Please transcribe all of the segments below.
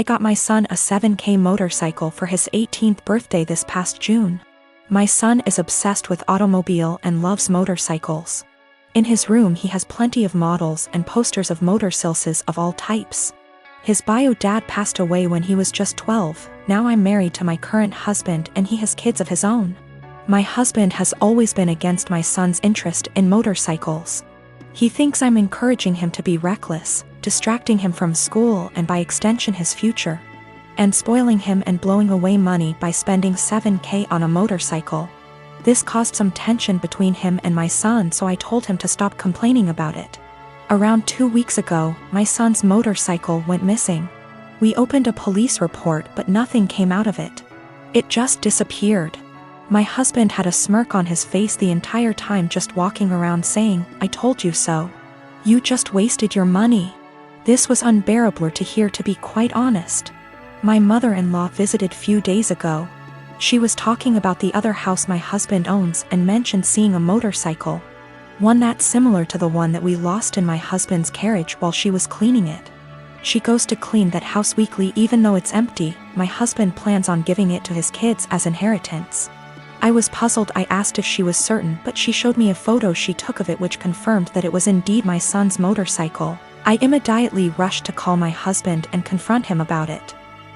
I got my son a 7K motorcycle for his 18th birthday this past June. My son is obsessed with automobile and loves motorcycles. In his room he has plenty of models and posters of motorcycles of all types. His bio dad passed away when he was just 12, now I'm married to my current husband and he has kids of his own. My husband has always been against my son's interest in motorcycles. He thinks I'm encouraging him to be reckless, distracting him from school and by extension his future, and spoiling him and blowing away money by spending 7K on a motorcycle. This caused some tension between him and my son, so I told him to stop complaining about it. Around 2 weeks ago, my son's motorcycle went missing. We opened a police report but nothing came out of it. It just disappeared. My husband had a smirk on his face the entire time, just walking around saying, "I told you so. You just wasted your money." This was unbearable to hear, to be quite honest. My mother-in-law visited few days ago. She was talking about the other house my husband owns and mentioned seeing a motorcycle. One that's similar to the one that we lost in my husband's carriage while she was cleaning it. She goes to clean that house weekly even though it's empty. My husband plans on giving it to his kids as inheritance. I was puzzled. I asked if she was certain, but she showed me a photo she took of it which confirmed that it was indeed my son's motorcycle. I immediately rushed to call my husband and confront him about it.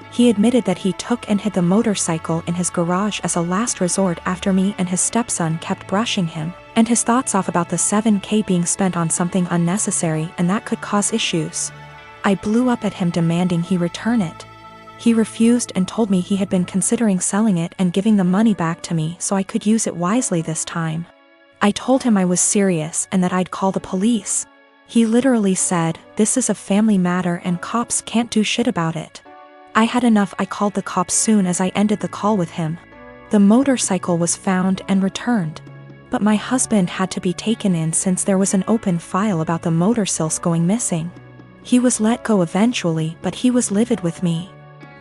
He admitted that he took and hid the motorcycle in his garage as a last resort after me and his stepson kept brushing him and his thoughts off about the 7K being spent on something unnecessary and that could cause issues. I blew up at him demanding he return it. He refused and told me he had been considering selling it and giving the money back to me so I could use it wisely this time. I told him I was serious and that I'd call the police. He literally said, "This is a family matter and cops can't do shit about it." I had enough. I called the cops soon as I ended the call with him. The motorcycle was found and returned. But my husband had to be taken in since there was an open file about the motorcycles going missing. He was let go eventually, but he was livid with me.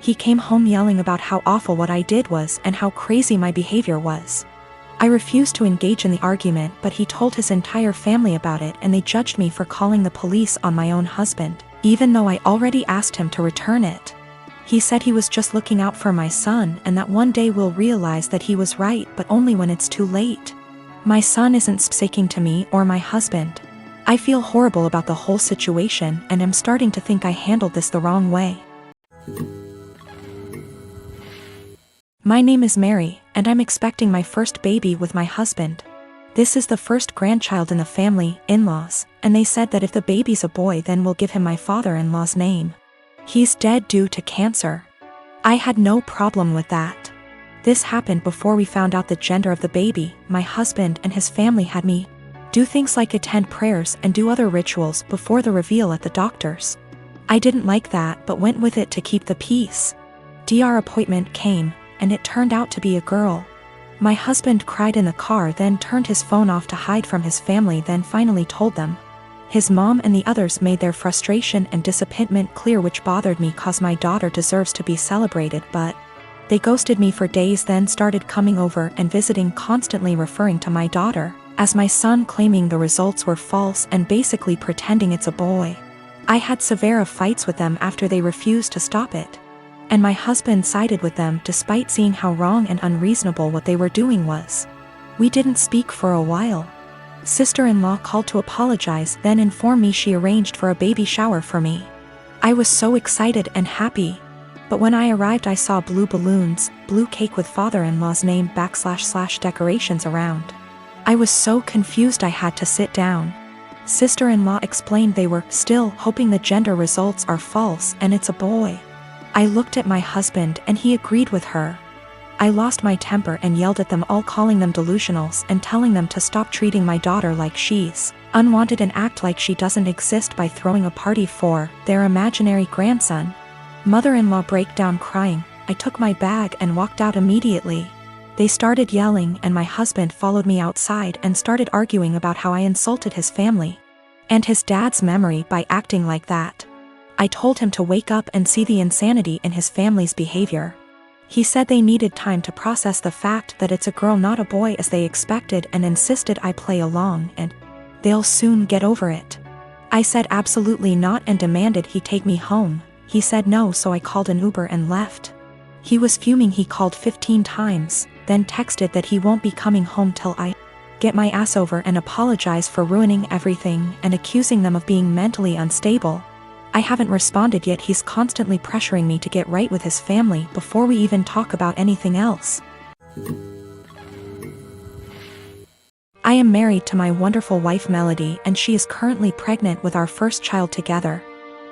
He came home yelling about how awful what I did was and how crazy my behavior was. I refused to engage in the argument, but he told his entire family about it and they judged me for calling the police on my own husband, even though I already asked him to return it. He said he was just looking out for my son and that one day we'll realize that he was right, but only when it's too late. My son isn't speaking to me or my husband. I feel horrible about the whole situation and am starting to think I handled this the wrong way. My name is Mary, and I'm expecting my first baby with my husband. This is the first grandchild in the family, in-laws, and they said that if the baby's a boy then we'll give him my father-in-law's name. He's dead due to cancer. I had no problem with that. This happened before we found out the gender of the baby. My husband and his family had me do things like attend prayers and do other rituals before the reveal at the doctor's. I didn't like that but went with it to keep the peace. Dr. appointment came, and it turned out to be a girl. My husband cried in the car, then turned his phone off to hide from his family, then finally told them. His mom and the others made their frustration and disappointment clear, which bothered me cause my daughter deserves to be celebrated, but they ghosted me for days, then started coming over and visiting, constantly referring to my daughter as my son, claiming the results were false and basically pretending it's a boy. I had severe fights with them after they refused to stop it. And my husband sided with them despite seeing how wrong and unreasonable what they were doing was. We didn't speak for a while. Sister-in-law called to apologize, then informed me she arranged for a baby shower for me. I was so excited and happy. But when I arrived I saw blue balloons, blue cake with father-in-law's name / decorations around. I was so confused I had to sit down. Sister-in-law explained they were still hoping the gender results are false and it's a boy. I looked at my husband and he agreed with her. I lost my temper and yelled at them all, calling them delusionals and telling them to stop treating my daughter like she's unwanted and act like she doesn't exist by throwing a party for their imaginary grandson. Mother-in-law break down crying. I took my bag and walked out immediately. They started yelling and my husband followed me outside and started arguing about how I insulted his family and his dad's memory by acting like that. I told him to wake up and see the insanity in his family's behavior. He said they needed time to process the fact that it's a girl not a boy as they expected, and insisted I play along and they'll soon get over it. I said absolutely not and demanded he take me home. He He said no, so I called an Uber and left. He was fuming. He called 15 times, then texted that he won't be coming home till I get my ass over and apologize for ruining everything and accusing them of being mentally unstable. I haven't responded yet. He's constantly pressuring me to get right with his family before we even talk about anything else. I am married to my wonderful wife Melody, and she is currently pregnant with our first child together.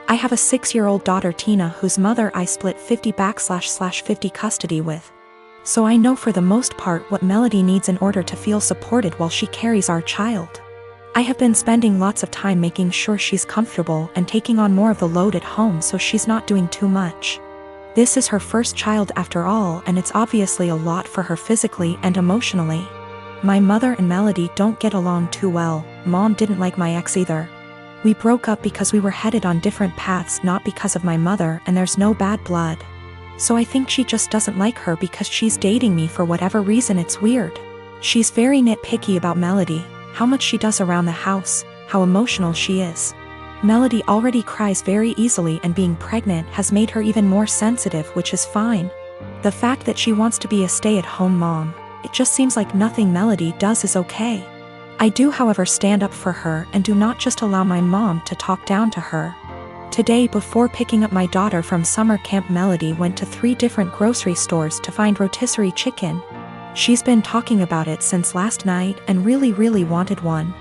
I have a 6-year-old daughter Tina, whose mother I split 50/50 custody with. So I know for the most part what Melody needs in order to feel supported while she carries our child. I have been spending lots of time making sure she's comfortable and taking on more of the load at home so she's not doing too much. This is her first child after all, and it's obviously a lot for her physically and emotionally. My mother and Melody don't get along too well. Mom didn't like my ex either. We broke up because we were headed on different paths, not because of my mother, and there's no bad blood. So I think she just doesn't like her because she's dating me for whatever reason. It's weird. She's very nitpicky about Melody, how much she does around the house, how emotional she is. Melody already cries very easily, and being pregnant has made her even more sensitive, which is fine. The fact that she wants to be a stay-at-home mom, it just seems like nothing Melody does is okay. I do, however, stand up for her and do not just allow my mom to talk down to her. Today, before picking up my daughter from summer camp, Melody went to 3 different grocery stores to find rotisserie chicken. She's been talking about it since last night and really wanted one.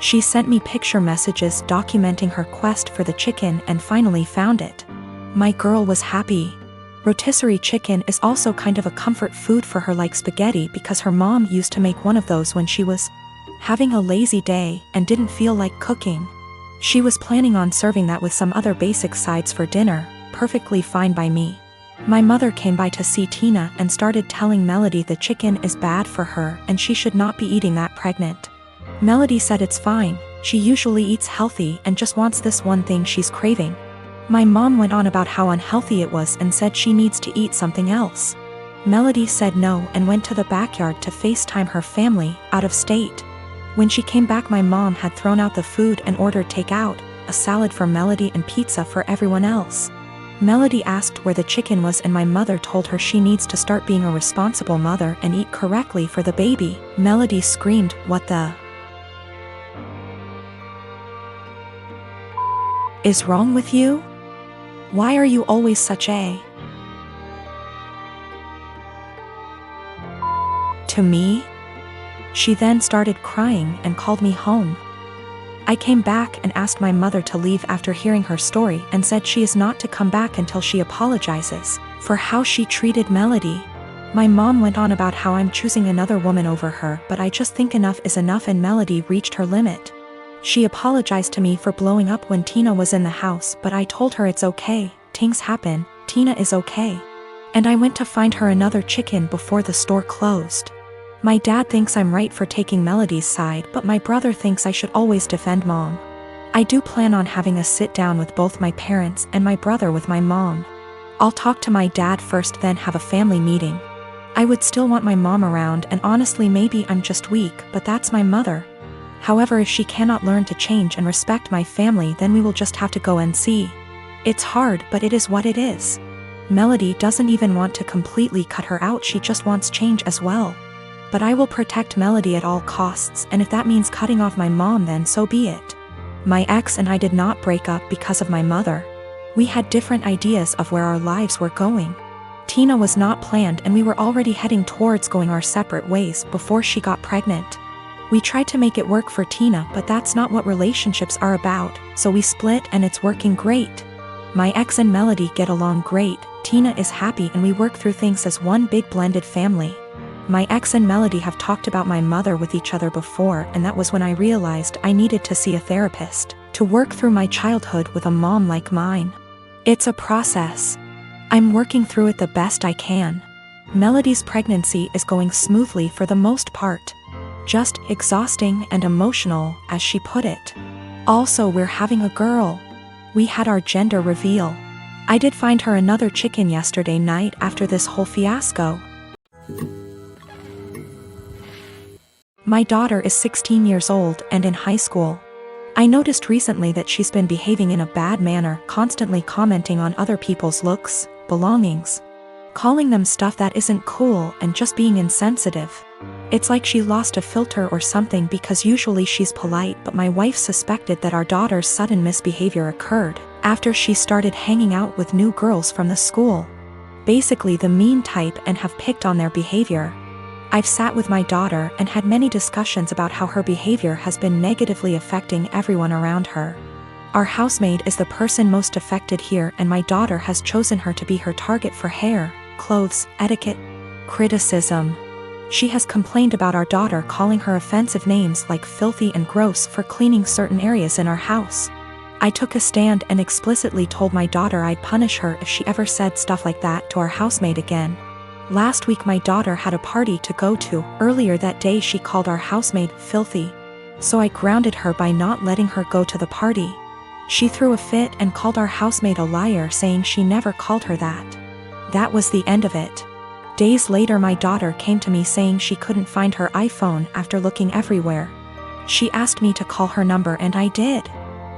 She sent me picture messages documenting her quest for the chicken and finally found it. My girl was happy. Rotisserie chicken is also kind of a comfort food for her, like spaghetti, because her mom used to make one of those when she was having a lazy day and didn't feel like cooking. She was planning on serving that with some other basic sides for dinner, perfectly fine by me. My mother came by to see Tina and started telling Melody the chicken is bad for her and she should not be eating that pregnant. Melody said it's fine, she usually eats healthy and just wants this one thing she's craving. My mom went on about how unhealthy it was and said she needs to eat something else. Melody said no and went to the backyard to FaceTime her family out of state. When she came back, my mom had thrown out the food and ordered takeout, a salad for Melody and pizza for everyone else. Melody asked where the chicken was and my mother told her she needs to start being a responsible mother and eat correctly for the baby. Melody screamed, "What the is wrong with you? Why are you always such a..." to me? She then started crying and called me home. I came back and asked my mother to leave after hearing her story and said she is not to come back until she apologizes for how she treated Melody. My mom went on about how I'm choosing another woman over her, but I just think enough is enough, and Melody reached her limit. She apologized to me for blowing up when Tina was in the house, but I told her it's okay, things happen, Tina is okay. And I went to find her another chicken before the store closed. My dad thinks I'm right for taking Melody's side, but my brother thinks I should always defend mom. I do plan on having a sit down with both my parents and my brother with my mom. I'll talk to my dad first, then have a family meeting. I would still want my mom around, and honestly maybe I'm just weak, but that's my mother. However, if she cannot learn to change and respect my family, then we will just have to go and see. It's hard, but it is what it is. Melody doesn't even want to completely cut her out, she just wants change as well. But I will protect Melody at all costs, and if that means cutting off my mom, then so be it. My ex and I did not break up because of my mother. We had different ideas of where our lives were going. Tina was not planned, and we were already heading towards going our separate ways before she got pregnant. We tried to make it work for Tina, but that's not what relationships are about, so we split and it's working great. My ex and Melody get along great, Tina is happy, and we work through things as one big blended family. My ex and Melody have talked about my mother with each other before, and that was when I realized I needed to see a therapist to work through my childhood with a mom like mine. It's a process. I'm working through it the best I can. Melody's pregnancy is going smoothly for the most part. Just exhausting and emotional, as she put it. Also, we're having a girl. We had our gender reveal. I did find her another chicken yesterday night after this whole fiasco. My daughter is 16 years old and in high school. I noticed recently that she's been behaving in a bad manner, constantly commenting on other people's looks, belongings, calling them stuff that isn't cool and just being insensitive. It's like she lost a filter or something because usually she's polite, but my wife suspected that our daughter's sudden misbehavior occurred after she started hanging out with new girls from the school. Basically the mean type, and have picked on their behavior. I've sat with my daughter and had many discussions about how her behavior has been negatively affecting everyone around her. Our housemaid is the person most affected here, and my daughter has chosen her to be her target for hair, clothes, etiquette, criticism. She has complained about our daughter calling her offensive names like filthy and gross for cleaning certain areas in our house. I took a stand and explicitly told my daughter I'd punish her if she ever said stuff like that to our housemaid again. Last week my daughter had a party to go to. Earlier that day she called our housemaid filthy. So I grounded her by not letting her go to the party. She threw a fit and called our housemaid a liar, saying she never called her that. That was the end of it. Days later my daughter came to me saying she couldn't find her iPhone after looking everywhere. She asked me to call her number and I did.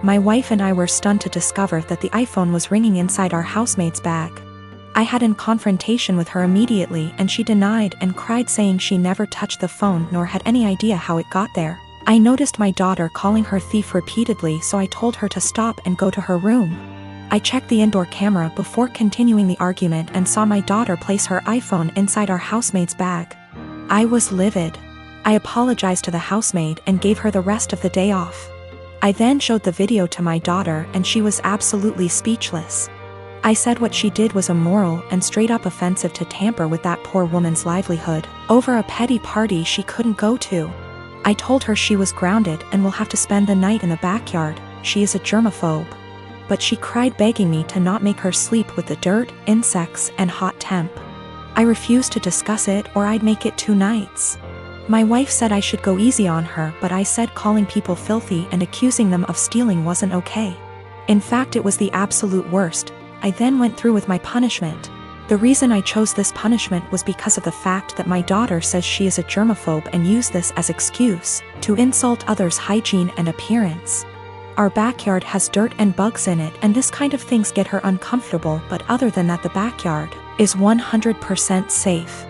My wife and I were stunned to discover that the iPhone was ringing inside our housemaid's bag. I had a confrontation with her immediately and she denied and cried, saying she never touched the phone nor had any idea how it got there. I noticed my daughter calling her thief repeatedly, so I told her to stop and go to her room. I checked the indoor camera before continuing the argument and saw my daughter place her iPhone inside our housemaid's bag. I was livid. I apologized to the housemaid and gave her the rest of the day off. I then showed the video to my daughter and she was absolutely speechless. I said what she did was immoral and straight up offensive to tamper with that poor woman's livelihood over a petty party she couldn't go to. I told her she was grounded and will have to spend the night in the backyard. She is a germaphobe. But she cried, begging me to not make her sleep with the dirt, insects, and hot temp. I refused to discuss it or I'd make it 2 nights. My wife said I should go easy on her, but I said calling people filthy and accusing them of stealing wasn't okay. In fact, it was the absolute worst. I then went through with my punishment. The reason I chose this punishment was because of the fact that my daughter says she is a germaphobe and used this as excuse to insult others' hygiene and appearance. Our backyard has dirt and bugs in it, and this kind of things get her uncomfortable, but other than that the backyard is 100% safe.